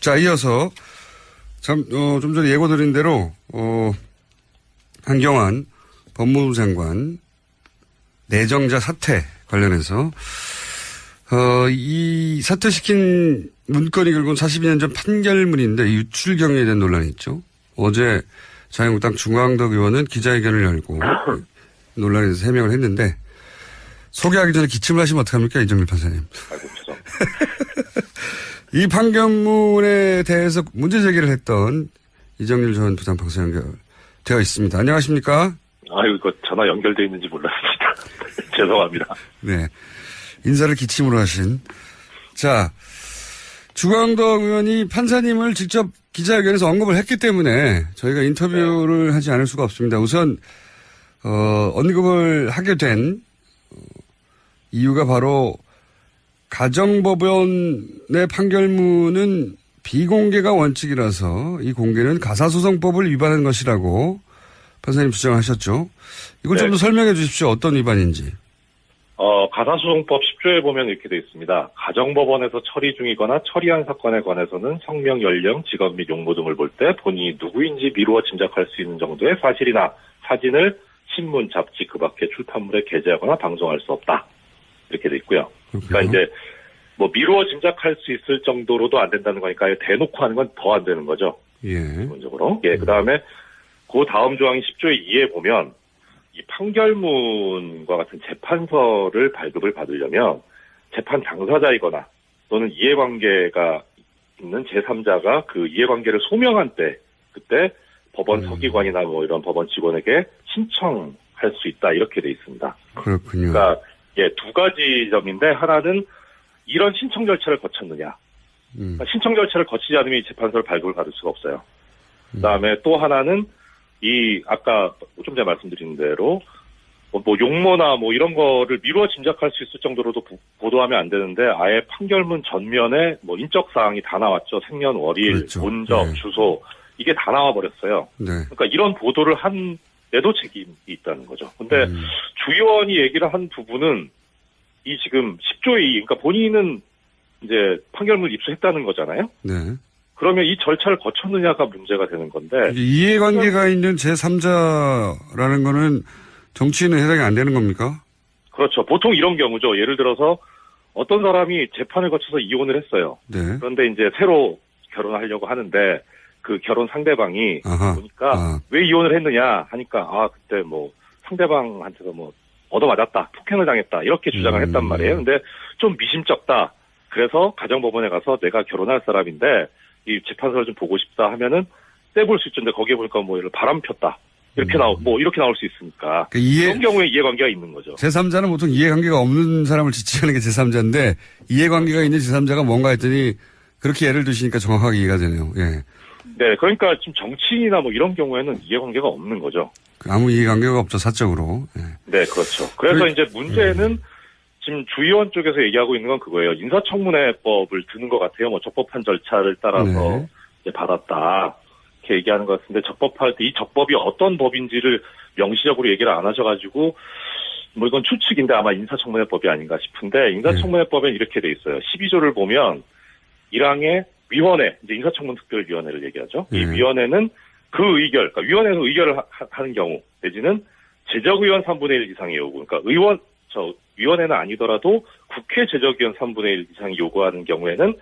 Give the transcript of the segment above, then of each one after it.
자, 이어서 좀 전에 예고드린 대로 한경환 법무부 장관 내정자 사퇴 관련해서 이 사퇴시킨 문건이 결국은 42년 전 판결문인데 유출 경위에 대한 논란이 있죠. 어제 자유한국당 중앙덕 의원은 기자회견을 열고 논란에 대해서 해명을 했는데 소개하기 전에 기침을 하시면 어떡합니까, 이정일 판사님. 아이고, 죄송. 이 판결문에 대해서 문제 제기를 했던 이정일 전 부장판사 연결되어 있습니다. 안녕하십니까? 아유, 이거 전화 연결돼 있는지 몰랐습니다. 죄송합니다. 네. 인사를 기침으로 하신. 자, 중앙덕 의원이 판사님을 직접 기자회견에서 언급을 했기 때문에 저희가 인터뷰를 하지 않을 수가 없습니다. 우선, 언급을 하게 된 이유가 바로 가정법원의 판결문은 비공개가 원칙이라서 이 공개는 가사소송법을 위반한 것이라고 판사님 주장하셨죠. 이걸 좀 더 설명해 주십시오. 어떤 위반인지. 가사소송법 10조에 보면 이렇게 되어 있습니다. 가정법원에서 처리 중이거나 처리한 사건에 관해서는 성명, 연령, 직업 및 용모 등을 볼 때 본인이 누구인지 미루어 짐작할 수 있는 정도의 사실이나 사진을 신문, 잡지 그 밖의 출판물에 게재하거나 방송할 수 없다. 이렇게 돼 있고요. 그러니까 이제 뭐 미루어 짐작할 수 있을 정도로도 안 된다는 거니까 대놓고 하는 건 더 안 되는 거죠. 예. 기본적으로. 예. 그다음에 그 다음 조항이 10조의 2에 보면 이 판결문과 같은 재판서를 발급을 받으려면 재판 당사자이거나 또는 이해관계가 있는 제3자가 그 이해관계를 소명한 때 그때 법원 서기관이나 뭐 이런 법원 직원에게 신청할 수 있다 이렇게 돼 있습니다. 그렇군요. 그러니까 예, 두 가지 점인데 하나는 이런 신청 절차를 거쳤느냐. 그러니까 신청 절차를 거치지 않으면 이 재판서를 발급을 받을 수가 없어요. 그다음에 또 하나는 이 아까 좀 전에 말씀드린 대로 뭐 용모나 뭐 이런 거를 미루어 짐작할 수 있을 정도로도 보도하면 안 되는데 아예 판결문 전면에 뭐 인적 사항이 다 나왔죠. 생년월일, 그렇죠. 본적, 네. 주소 이게 다 나와 버렸어요. 네. 그러니까 이런 보도를 한 데도 책임이 있다는 거죠. 근데 주 의원이 얘기를 한 부분은 이 지금 10조의 2, 그러니까 본인은 이제 판결문을 입수했다는 거잖아요. 네. 그러면 이 절차를 거쳤느냐가 문제가 되는 건데. 이해관계가 있는 제3자라는 거는 정치인은 해당이 안 되는 겁니까? 그렇죠. 보통 이런 경우죠. 예를 들어서 어떤 사람이 재판을 거쳐서 이혼을 했어요. 네. 그런데 이제 새로 결혼하려고 하는데 그 결혼 상대방이 보니까 왜 이혼을 했느냐 하니까 그때 뭐 상대방한테서 뭐 얻어맞았다, 폭행을 당했다 이렇게 주장을 했단 말이에요. 근데 좀 미심쩍다. 그래서 가정법원에 가서 내가 결혼할 사람인데 이 재판서를 좀 보고 싶다 하면은 떼볼 수 있는데 거기에 보니까 뭐 바람 폈다. 이렇게 이렇게 나올 수 있으니까. 그런 경우에 이해관계가 있는 거죠. 제3자는 보통 이해관계가 없는 사람을 지칭하는 게 제3자인데 이해관계가 있는 제3자가 뭔가 했더니 그렇게 예를 드시니까 정확하게 이해가 되네요. 예. 네, 그러니까 지금 정치인이나 뭐 이런 경우에는 이해관계가 없는 거죠. 아무 이해관계가 없죠, 사적으로. 예. 네, 그렇죠. 그래서 이제 문제는 지금 주 의원 쪽에서 얘기하고 있는 건 그거예요. 인사청문회법을 드는 것 같아요. 뭐 적법한 절차를 따라서 이제 받았다. 이렇게 얘기하는 것 같은데 적법할 때 이 적법이 어떤 법인지를 명시적으로 얘기를 안 하셔가지고 뭐 이건 추측인데 아마 인사청문회법이 아닌가 싶은데 인사청문회법엔 이렇게 돼 있어요. 12조를 보면 1항에 위원회, 이제 인사청문특별위원회를 얘기하죠. 이 위원회는 그 의결, 그러니까 위원회에서 의결을 하는 경우 내지는 제적의원 3분의 1 이상의 요구, 그러니까 위원회는 아니더라도 국회 제적의원 3분의 1 이상이 요구하는 경우에는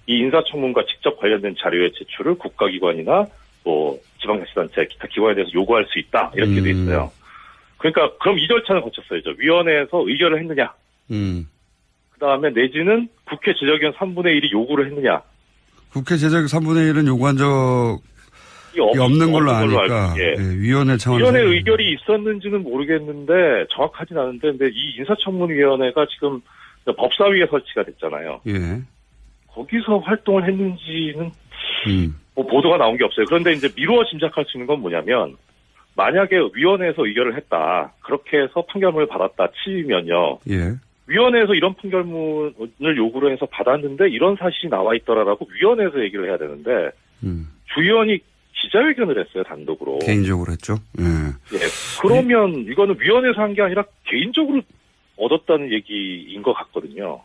이 인사청문과 직접 관련된 자료의 제출을 국가기관이나 뭐 지방자치단체 기타 기관에 대해서 요구할 수 있다 이렇게 돼 있어요. 그러니까 그럼 이 절차는 거쳤어야죠. 위원회에서 의결을 했느냐. 그다음에 내지는 국회 제적의원 3분의 1이 요구를 했느냐. 국회 제적 3분의 1은 요구한 적이 없는 걸로 아니까. 예. 예, 위원회 차원에서. 위원회 의결이 있었는지는 모르겠는데 정확하진 않은데 근데 이 인사청문위원회가 지금 법사위에 설치가 됐잖아요. 예. 거기서 활동을 했는지는 뭐 보도가 나온 게 없어요. 그런데 이제 미루어 짐작할 수 있는 건 뭐냐면 만약에 위원회에서 의결을 했다. 그렇게 해서 판결문을 받았다 치면요. 예. 위원회에서 이런 판결문을 요구를 해서 받았는데 이런 사실이 나와 있더라라고 위원회에서 얘기를 해야 되는데 주 의원이 기자회견을 했어요. 단독으로. 개인적으로 했죠. 예. 예. 그러면 이거는 위원회에서 한 게 아니라 개인적으로 얻었다는 얘기인 것 같거든요.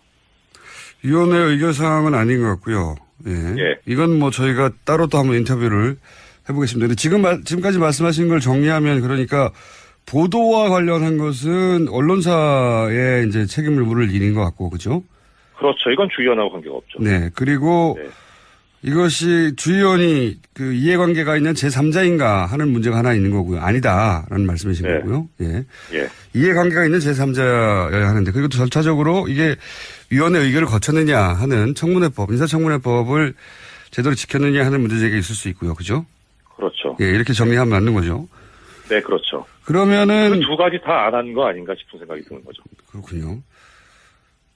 위원회 의결사항은 아닌 것 같고요. 예. 예. 이건 뭐 저희가 따로 또 한번 인터뷰를 해보겠습니다. 근데 지금까지 말씀하신 걸 정리하면 그러니까 보도와 관련한 것은 언론사의 이제 책임을 물을 일인 것 같고, 그죠? 그렇죠. 이건 주의원하고 관계가 없죠. 네. 그리고 네. 이것이 주의원이 그 이해관계가 있는 제3자인가 하는 문제가 하나 있는 거고요. 아니다라는 말씀이신 네. 거고요. 예. 예. 이해관계가 있는 제3자여야 하는데 그리고 또 절차적으로 이게 위원회 의결을 거쳤느냐 하는 청문회법, 인사청문회법을 제대로 지켰느냐 하는 문제제기가 있을 수 있고요. 그죠? 그렇죠. 예, 이렇게 정리하면 맞는 거죠. 네, 그렇죠. 그러면은 그 두 가지 다 안 한 거 아닌가 싶은 생각이 드는 거죠. 그렇군요.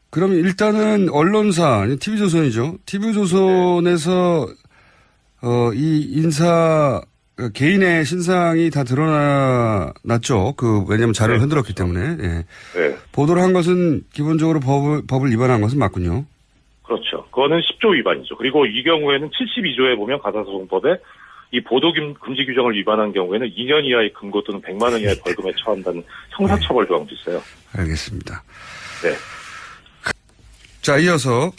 그럼 일단은 언론사, TV조선이죠. TV조선에서 이 인사 개인의 신상이 다 드러났죠. 왜냐하면 자료를 네, 흔들었기 그렇죠. 때문에. 예. 네. 보도를 한 것은 기본적으로 법을 위반한 것은 맞군요. 그렇죠. 그거는 10조 위반이죠. 그리고 이 경우에는 72조에 보면 가사소송법에 이 보도 금지 규정을 위반한 경우에는 2년 이하의 금고 또는 100만 원 이하의 벌금에 처한다는 형사처벌 조항도 있어요. 알겠습니다. 네. 자, 이어서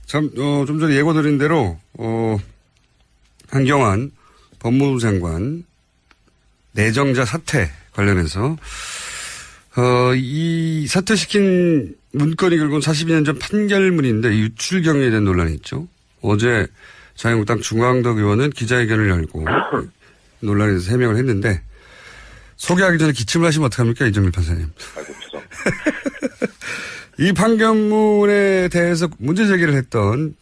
좀 전에 예고드린 대로 한경환 법무부 장관 내정자 사퇴 관련해서 이 사퇴시킨 문건이 결국은 42년 전 판결문인데 유출 경위에 대한 논란이 있죠. 어제 자유한국당 중앙덕 의원은 기자회견을 열고 논란에 대해서 해명을 했는데 소개하기 전에 기침을 하시면 어떡합니까, 이정일 판사님. 아이고, 죄송. 이 판결문에 대해서 문제 제기를 했던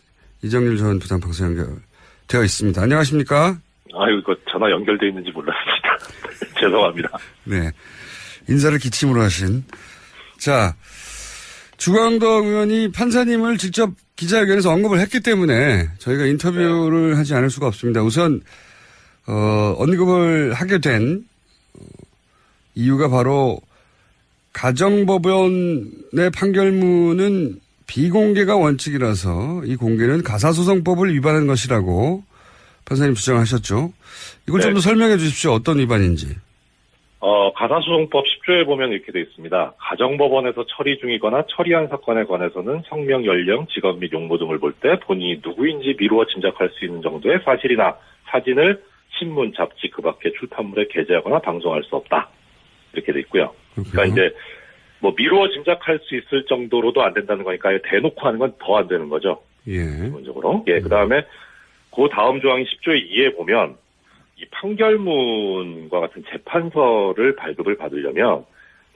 이정일 전 부장판사 연결되어 있습니다. 안녕하십니까? 아유, 이거 전화 연결돼 있는지 몰랐습니다. 죄송합니다. 네. 인사를 기침으로 하신. 자, 중앙덕 의원이 판사님을 직접 기자회견에서 언급을 했기 때문에 저희가 인터뷰를 하지 않을 수가 없습니다. 우선, 언급을 하게 된 이유가 바로 가정법원의 판결문은 비공개가 원칙이라서 이 공개는 가사소송법을 위반한 것이라고 판사님 주장하셨죠. 이걸 좀 더 설명해 주십시오. 어떤 위반인지. 가사소송법 10조에 보면 이렇게 되어 있습니다. 가정법원에서 처리 중이거나 처리한 사건에 관해서는 성명, 연령, 직업 및 용모 등을 볼 때 본인이 누구인지 미루어 짐작할 수 있는 정도의 사실이나 사진을 신문, 잡지 그 밖의 출판물에 게재하거나 방송할 수 없다. 이렇게 돼 있고요. 그러니까 이제 뭐 미루어 짐작할 수 있을 정도로도 안 된다는 거니까 대놓고 하는 건 더 안 되는 거죠. 예. 기본적으로. 예. 그다음에 그 다음 조항이 10조의 2에 보면 이 판결문과 같은 재판서를 발급을 받으려면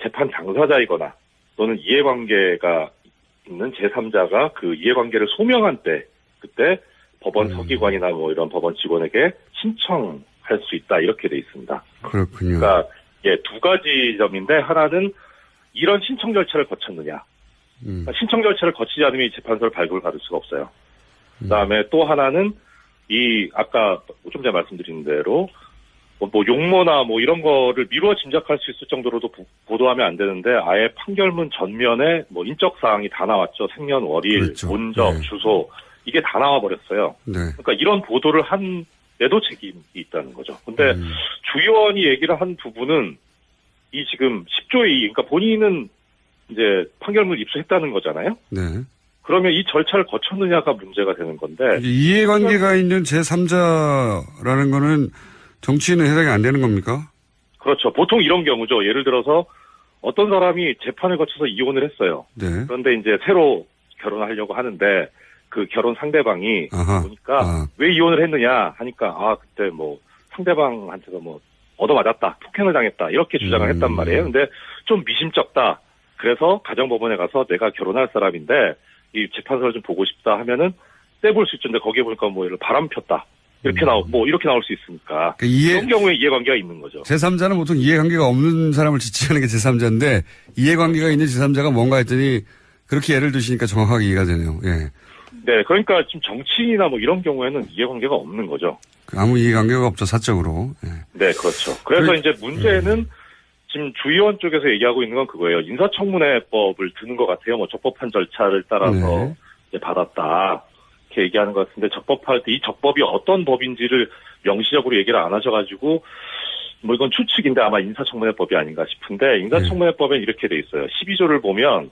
재판 당사자이거나 또는 이해관계가 있는 제3자가 그 이해관계를 소명한 때 그때 법원 서기관이나 뭐 이런 법원 직원에게 신청할 수 있다 이렇게 돼 있습니다. 그렇군요. 그러니까 예, 두 가지 점인데 하나는 이런 신청 절차를 거쳤느냐. 그러니까 신청 절차를 거치지 않으면 이 재판서를 발급을 받을 수가 없어요. 그다음에 또 하나는 이 아까 좀 전에 말씀드린 대로 뭐 용모나 뭐 이런 거를 미루어 짐작할 수 있을 정도로도 보도하면 안 되는데 아예 판결문 전면에 뭐 인적 사항이 다 나왔죠. 생년월일, 그렇죠. 본적, 네. 주소 이게 다 나와 버렸어요. 네. 그러니까 이런 보도를 한 데도 책임이 있다는 거죠. 근데 주 의원이 얘기를 한 부분은 이 지금 10조의 2, 그러니까 본인은 이제 판결문 입수했다는 거잖아요. 네. 그러면 이 절차를 거쳤느냐가 문제가 되는 건데. 이해관계가 있는 제3자라는 거는 정치인은 해당이 안 되는 겁니까? 그렇죠. 보통 이런 경우죠. 예를 들어서 어떤 사람이 재판을 거쳐서 이혼을 했어요. 네. 그런데 이제 새로 결혼하려고 하는데 그 결혼 상대방이 보니까 왜 이혼을 했느냐 하니까 그때 뭐 상대방한테서 뭐 얻어맞았다, 폭행을 당했다 이렇게 주장을 했단 말이에요. 근데 좀 미심쩍다. 그래서 가정법원에 가서 내가 결혼할 사람인데 이 재판서를 좀 보고 싶다 하면은 떼볼 수 있는데 거기에 보니까 뭐 예를 바람 폈다 이렇게 이렇게 나올 수 있으니까 그런 경우에 이해관계가 있는 거죠. 제3자는 보통 이해관계가 없는 사람을 지칭하는 게 제3자인데 이해관계가 있는 제3자가 뭔가 했더니 그렇게 예를 드시니까 정확하게 이해가 되네요. 예. 네, 그러니까 지금 정치인이나 뭐 이런 경우에는 이해관계가 없는 거죠. 아무 이해관계가 없죠, 사적으로. 예. 네, 그렇죠. 그래서 이제 문제는 지금 주 의원 쪽에서 얘기하고 있는 건 그거예요. 인사청문회법을 드는 것 같아요. 뭐 적법한 절차를 따라서 이제 받았다. 이렇게 얘기하는 것 같은데 적법할 때 이 적법이 어떤 법인지를 명시적으로 얘기를 안 하셔가지고 뭐 이건 추측인데 아마 인사청문회법이 아닌가 싶은데 인사청문회법엔 이렇게 돼 있어요. 12조를 보면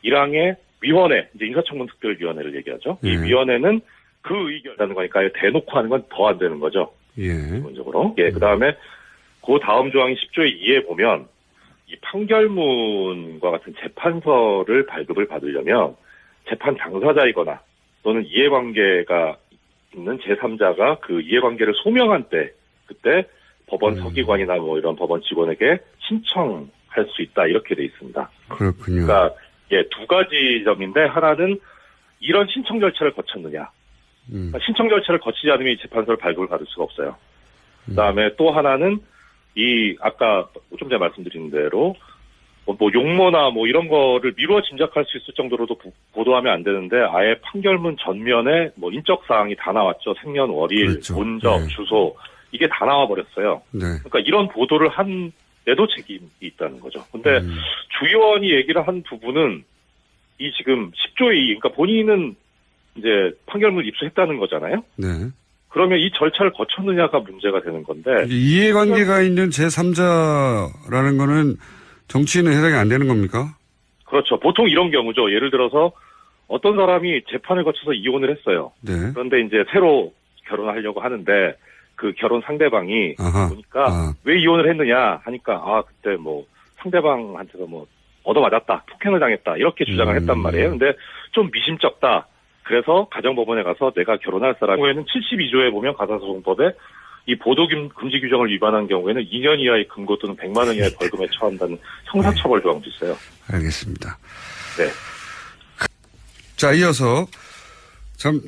1항에 위원회, 이제 인사청문특별위원회를 얘기하죠. 이 위원회는 그 의견이라는 거니까 대놓고 하는 건 더 안 되는 거죠. 기본적으로. 그 다음에 그 다음 조항인 10조의 2에 보면 이 판결문과 같은 재판서를 발급을 받으려면 재판 당사자이거나 또는 이해관계가 있는 제3자가 그 이해관계를 소명한 때 그때 법원 서기관이나 뭐 이런 법원 직원에게 신청할 수 있다 이렇게 돼 있습니다. 그렇군요. 그러니까 두 가지 점인데 하나는 이런 신청 절차를 거쳤느냐. 그러니까 신청 절차를 거치지 않으면 이 재판서를 발급을 받을 수가 없어요. 그다음에 또 하나는 이 아까 좀 전에 말씀드린 대로 뭐 용모나 뭐 이런 거를 미루어 짐작할 수 있을 정도로도 보도하면 안 되는데 아예 판결문 전면에 뭐 인적 사항이 다 나왔죠. 생년월일, 그렇죠. 본적, 주소 이게 다 나와 버렸어요. 그러니까 이런 보도를 한 데도 책임이 있다는 거죠. 근데 주 의원이 얘기를 한 부분은 이 지금 10조의 2, 그러니까 본인은 이제 판결문 입수했다는 거잖아요. 그러면 이 절차를 거쳤느냐가 문제가 되는 건데. 이해관계가 있는 제3자라는 거는 정치인은 해당이 안 되는 겁니까? 그렇죠. 보통 이런 경우죠. 예를 들어서 어떤 사람이 재판을 거쳐서 이혼을 했어요. 그런데 이제 새로 결혼하려고 하는데 그 결혼 상대방이 보니까 왜 이혼을 했느냐 하니까 그때 뭐 상대방한테서 뭐 얻어맞았다, 폭행을 당했다 이렇게 주장을 했단 말이에요. 근데 좀 미심쩍다. 그래서 가정법원에 가서 내가 결혼할 사람에는 72조에 보면 가사소송법에 이 보도 금지 규정을 위반한 경우에는 2년 이하의 금고 또는 100만 원 이하의 벌금에 처한다는 형사처벌 조항도 있어요. 알겠습니다. 네. 자, 이어서 좀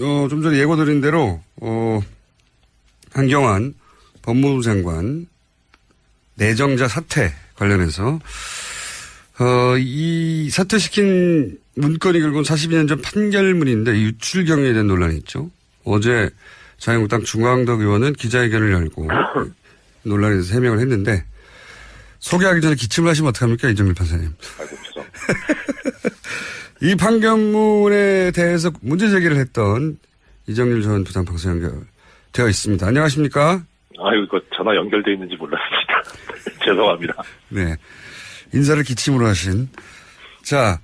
전에 예고드린 대로 한경환 법무부 장관 내정자 사퇴 관련해서 이 사퇴시킨 문건이 결국은 42년 전 판결문인데 유출 경위에 대한 논란이 있죠. 어제 자유한국당 중앙덕 의원은 기자회견을 열고 논란에 대해서 해명을 했는데 소개하기 전에 기침을 하시면 어떡합니까? 이정일 판사님. 아이고, 죄송. 이 판결문에 대해서 문제 제기를 했던 이정일 전 부장판사 연결되어 있습니다. 안녕하십니까? 이거 전화 연결돼 있는지 몰랐습니다. 죄송합니다. 네. 인사를 기침으로 하신. 자,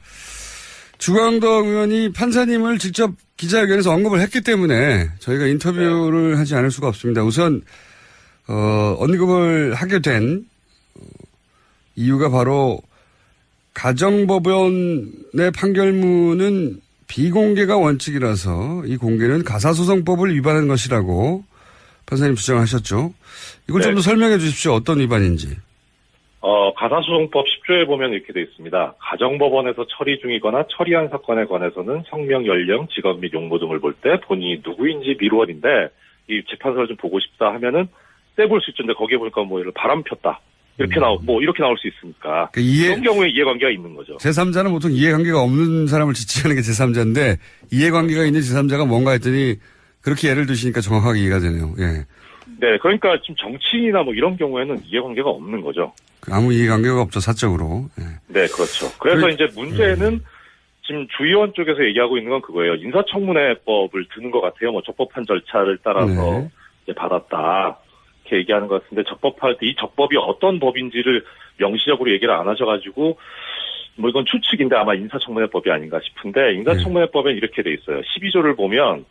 중앙덕 의원이 판사님을 직접 기자회견에서 언급을 했기 때문에 저희가 인터뷰를 하지 않을 수가 없습니다. 우선 언급을 하게 된 이유가 바로 가정법원의 판결문은 비공개가 원칙이라서 이 공개는 가사소송법을 위반한 것이라고 판사님 주장하셨죠. 이걸 좀 더 설명해 주십시오. 어떤 위반인지. 가사소송법 10조에 보면 이렇게 되어 있습니다. 가정법원에서 처리 중이거나 처리한 사건에 관해서는 성명, 연령, 직업 및 용모 등을 볼 때 본인이 누구인지 미루어인데 이 재판서를 좀 보고 싶다 하면은 떼볼 수 있는데 거기에 보니까 뭐 이런 바람 폈다. 이렇게 이렇게 나올 수 있으니까. 그런 경우에 이해관계가 있는 거죠. 제3자는 보통 이해관계가 없는 사람을 지칭하는 게 제3자인데 이해관계가 있는 제3자가 뭔가 했더니 그렇게 예를 드시니까 정확하게 이해가 되네요. 예. 네, 그러니까 지금 정치인이나 뭐 이런 경우에는 이해관계가 없는 거죠. 아무 이해관계가 없죠, 사적으로. 예. 네, 그렇죠. 그래서 이제 문제는 지금 주 의원 쪽에서 얘기하고 있는 건 그거예요. 인사청문회법을 드는 것 같아요. 뭐 적법한 절차를 따라서 이제 받았다. 이렇게 얘기하는 것 같은데 적법할 때 이 적법이 어떤 법인지를 명시적으로 얘기를 안 하셔가지고 뭐 이건 추측인데 아마 인사청문회법이 아닌가 싶은데 인사청문회법엔 이렇게 돼 있어요. 12조를 보면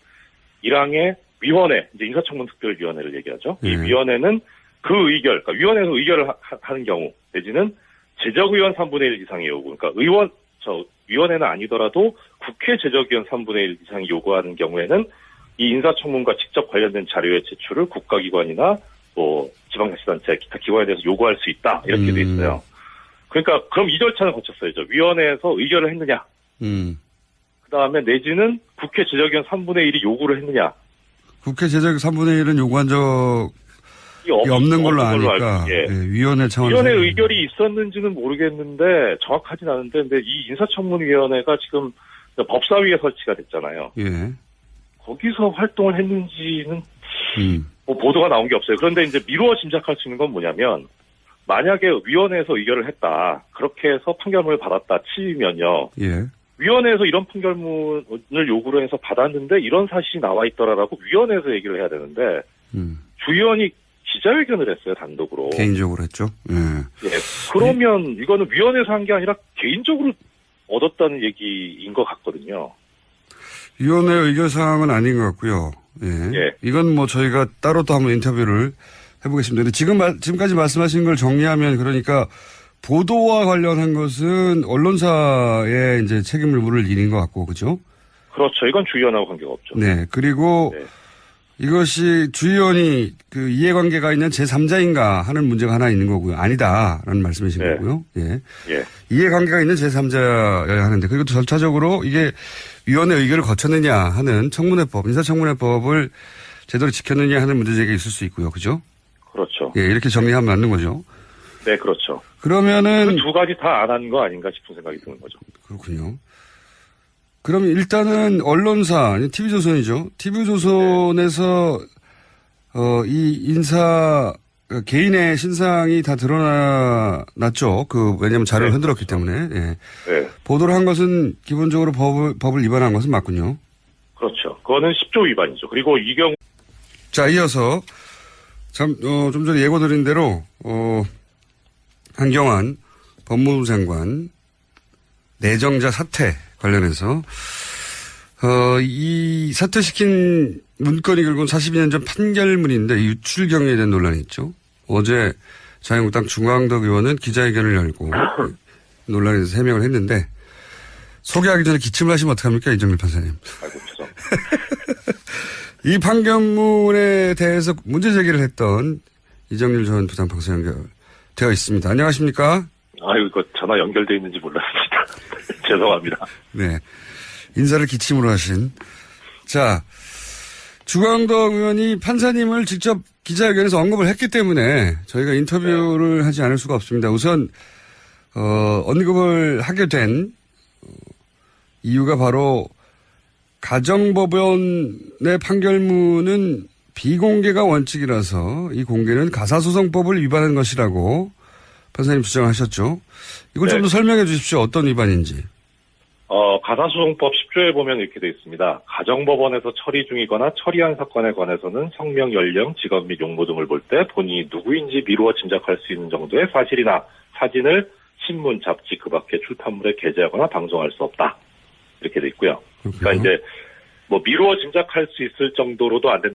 1항에 위원회, 이제 인사청문특별위원회를 얘기하죠. 이 위원회는 그 의결, 그러니까 위원회에서 의결을 하는 경우, 내지는 제적의원 3분의 1 이상의 요구, 그러니까 위원회는 아니더라도 국회 제적의원 3분의 1 이상이 요구하는 경우에는 이 인사청문과 직접 관련된 자료의 제출을 국가기관이나 뭐 지방자치단체, 기타 기관에 대해서 요구할 수 있다. 이렇게 돼 있어요. 그러니까 그럼 이 절차는 거쳤어요. 위원회에서 의결을 했느냐. 그 다음에 내지는 국회 제적의원 3분의 1이 요구를 했느냐. 국회 제적 3분의 1은 요구한 적이 없는 걸로 아니까. 위원회 차원에서. 위원회 의결이 있었는지는 모르겠는데 정확하진 않은데 근데 이 인사청문위원회가 지금 법사위에 설치가 됐잖아요. 거기서 활동을 했는지는 뭐 보도가 나온 게 없어요. 그런데 이제 미루어 짐작할 수 있는 건 뭐냐면 만약에 위원회에서 의결을 했다. 그렇게 해서 판결문을 받았다 치면요. 위원회에서 이런 판결문을 요구를 해서 받았는데 이런 사실이 나와 있더라라고 위원회에서 얘기를 해야 되는데 주 의원이 기자회견을 했어요. 단독으로. 개인적으로 했죠. 그러면 이거는 위원회에서 한 게 아니라 개인적으로 얻었다는 얘기인 것 같거든요. 위원회 의결사항은 아닌 것 같고요. 예. 예. 이건 뭐 저희가 따로 또 한번 인터뷰를 해보겠습니다. 근데 지금까지 말씀하신 걸 정리하면 그러니까 보도와 관련한 것은 언론사의 이제 책임을 물을 일인 것 같고, 그죠? 그렇죠. 이건 주의원하고 관계가 없죠. 네. 그리고 네. 이것이 주의원이 그 이해관계가 있는 제3자인가 하는 문제가 하나 있는 거고요. 아니다라는 말씀이신 네. 거고요. 예. 예. 이해관계가 있는 제3자여야 하는데 그리고 또 절차적으로 이게 위원회 의결을 거쳤느냐 하는 청문회법, 인사청문회법을 제대로 지켰느냐 하는 문제제기가 있을 수 있고요. 그죠? 그렇죠. 예, 이렇게 정리하면 맞는 거죠. 네, 그렇죠. 그러면은 그 두 가지 다 안 한 거 아닌가 싶은 생각이 드는 거죠. 그렇군요. 그럼 일단은 언론사, TV조선이죠. TV조선에서 이 인사 개인의 신상이 다 드러났죠. 왜냐하면 자료를 네, 흔들었기 그렇죠. 때문에. 예. 네. 보도를 한 것은 기본적으로 법을 위반한 것은 맞군요. 그렇죠. 그거는 10조 위반이죠. 그리고 이 경우 자, 이어서 좀 전에 예고드린 대로 한경환 법무부 장관 내정자 사퇴 관련해서 이 사퇴시킨 문건이 결국은 42년 전 판결문인데 유출 경위에 대한 논란이 있죠. 어제 자유한국당 중광덕 의원은 기자회견을 열고 논란에 대해서 해명을 했는데 소개하기 전에 기침을 하시면 어떡합니까, 이정일 판사님. 아이고 죄송. 이 판결문에 대해서 문제 제기를 했던 이정일 전 부장판사 연결되어 있습니다. 안녕하십니까? 아유 이거 전화 연결돼 있는지 몰랐습니다. 죄송합니다. 네. 인사를 기침으로 하신. 자, 주광덕 의원이 판사님을 직접 기자회견에서 언급을 했기 때문에 저희가 인터뷰를 하지 않을 수가 없습니다. 우선, 언급을 하게 된 이유가 바로 가정법원의 판결문은 비공개가 원칙이라서 이 공개는 가사소송법을 위반한 것이라고 판사님 주장하셨죠. 이걸 네. 좀 더 설명해 주십시오. 어떤 위반인지. 가사소송법 10조에 보면 이렇게 돼 있습니다. 가정법원에서 처리 중이거나 처리한 사건에 관해서는 성명, 연령, 직업 및 용모 등을 볼 때 본인이 누구인지 미루어 짐작할 수 있는 정도의 사실이나 사진을 신문, 잡지, 그 밖의 출판물에 게재하거나 방송할 수 없다. 이렇게 돼 있고요. 그러니까 이제 뭐 미루어 짐작할 수 있을 정도로도 안 된다.